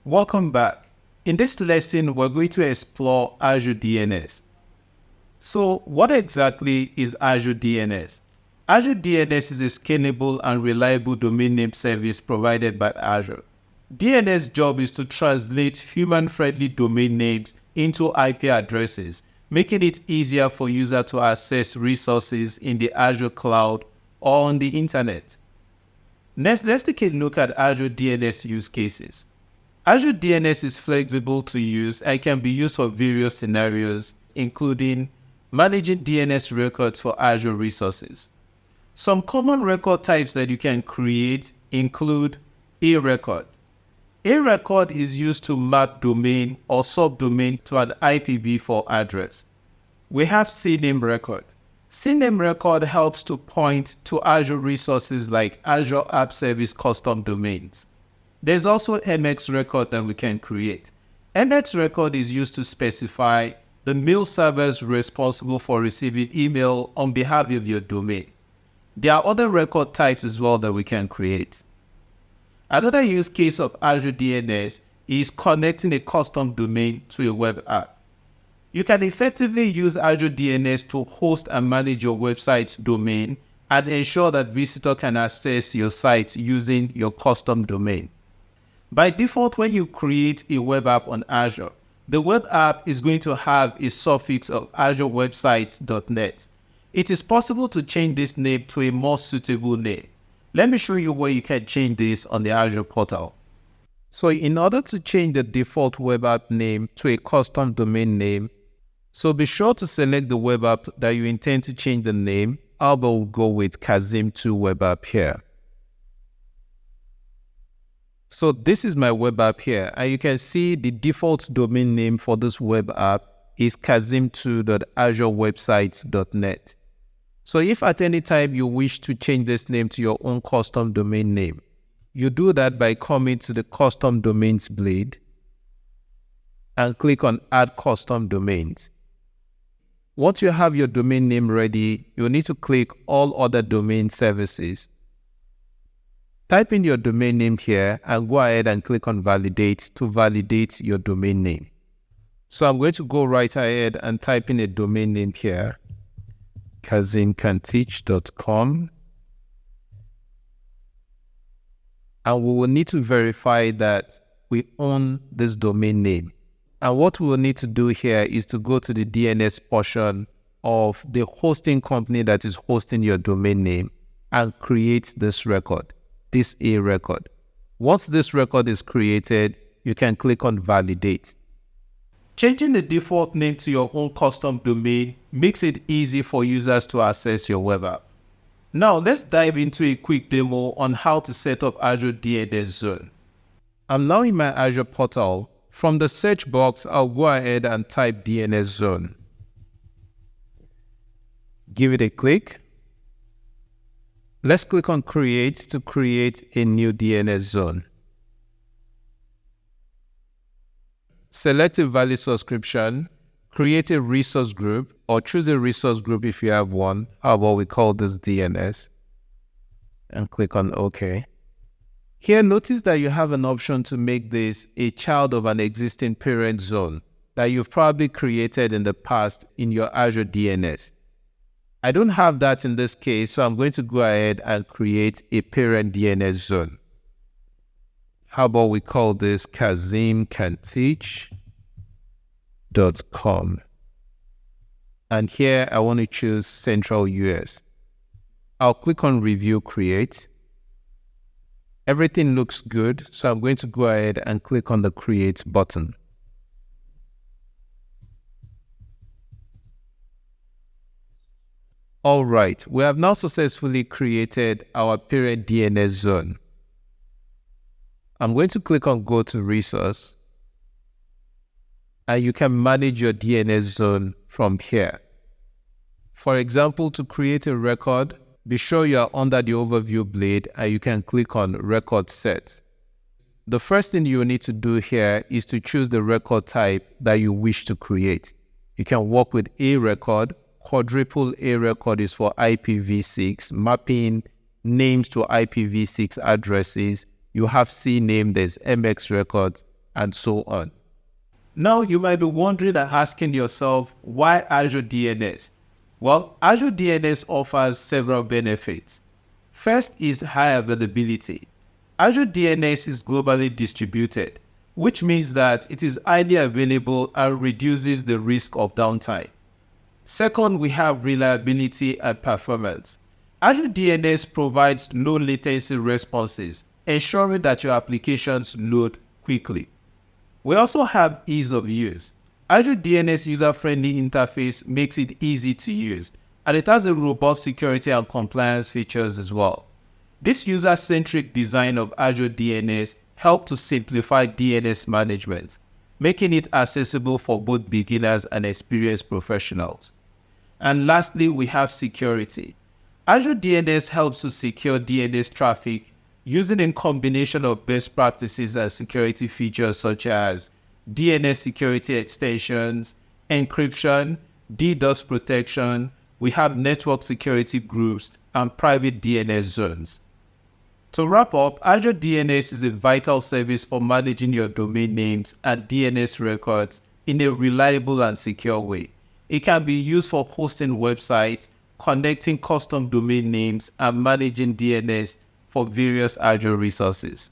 Welcome back. In this lesson, we're going to explore Azure DNS. So what exactly is Azure DNS? Azure DNS is a scalable and reliable domain name service provided by Azure. DNS job is to translate human-friendly domain names into IP addresses, making it easier for users to access resources in the Azure cloud or on the internet. Next, let's take a look at Azure DNS use cases. Azure DNS is flexible to use and can be used for various scenarios, including managing DNS records for Azure resources. Some common record types that you can create include a record. A record is used to map domain or subdomain to an IPv4 address. We have CNAME record. CNAME record helps to point to Azure resources like Azure App Service custom domains. There's also MX record that we can create. MX record is used to specify the mail servers responsible for receiving email on behalf of your domain. There are other record types as well that we can create. Another use case of Azure DNS is connecting a custom domain to a web app. You can effectively use Azure DNS to host and manage your website's domain and ensure that visitors can access your site using your custom domain. By default, when you create a web app on Azure, the web app is going to have a suffix of azurewebsites.net. It is possible to change this name to a more suitable name. Let me show you where you can change this on the Azure Portal. So in order to change the default web app name to a custom domain name, so be sure to select the web app that you intend to change the name. I'll go with Kazim2 web app here. So this is my web app here, and you can see the default domain name for this web app is kazim2.azurewebsites.net. So if at any time you wish to change this name to your own custom domain name, you do that by coming to the custom domains blade and click on add custom domains. Once you have your domain name ready, you'll need to click all other domain services. Type in your domain name here and go ahead and click on validate to validate your domain name. So I'm going to go right ahead and type in a domain name here, kazimcanteach.com. And we will need to verify that we own this domain name. And what we will need to do here is to go to the DNS portion of the hosting company that is hosting your domain name and create this record, this A record. Once this record is created, you can click on validate. Changing the default name to your own custom domain makes it easy for users to access your web app. Now let's dive into a quick demo on how to set up Azure DNS Zone. I'm now in my Azure Portal. From the search box, I'll go ahead and type DNS Zone. Give it a click. Let's click on Create to create a new DNS zone. Select a valid subscription, create a resource group, or choose a resource group if you have one. How about we call this DNS? And click on OK. Here, notice that you have an option to make this a child of an existing parent zone that you've probably created in the past in your Azure DNS. I don't have that in this case, so I'm going to go ahead and create a parent DNS zone. How about we call this kazimcanteach.com. And here I want to choose Central US. I'll click on Review Create. Everything looks good, so I'm going to go ahead and click on the Create button. All right, we have now successfully created our parent DNS zone. I'm going to click on Go to Resource, and you can manage your DNS zone from here. For example, to create a record, be sure you are under the overview blade and you can click on Record Set. The first thing you will need to do here is to choose the record type that you wish to create. You can work with A record. Quadruple A record is for IPv6, mapping names to IPv6 addresses. You have CNAME, there's MX records, and so on. Now, you might be wondering and asking yourself, why Azure DNS? Well, Azure DNS offers several benefits. First is high availability. Azure DNS is globally distributed, which means that it is highly available and reduces the risk of downtime. Second, we have reliability and performance. Azure DNS provides low latency responses, ensuring that your applications load quickly. We also have ease of use. Azure DNS user-friendly interface makes it easy to use, and it has a robust security and compliance features as well. This user-centric design of Azure DNS helps to simplify DNS management, making it accessible for both beginners and experienced professionals. And lastly, we have security. Azure DNS helps to secure DNS traffic using a combination of best practices and security features such as DNS security extensions, encryption, DDoS protection. We have network security groups and private DNS zones. To wrap up, Azure DNS is a vital service for managing your domain names and DNS records in a reliable and secure way. It can be used for hosting websites, connecting custom domain names, and managing DNS for various Azure resources.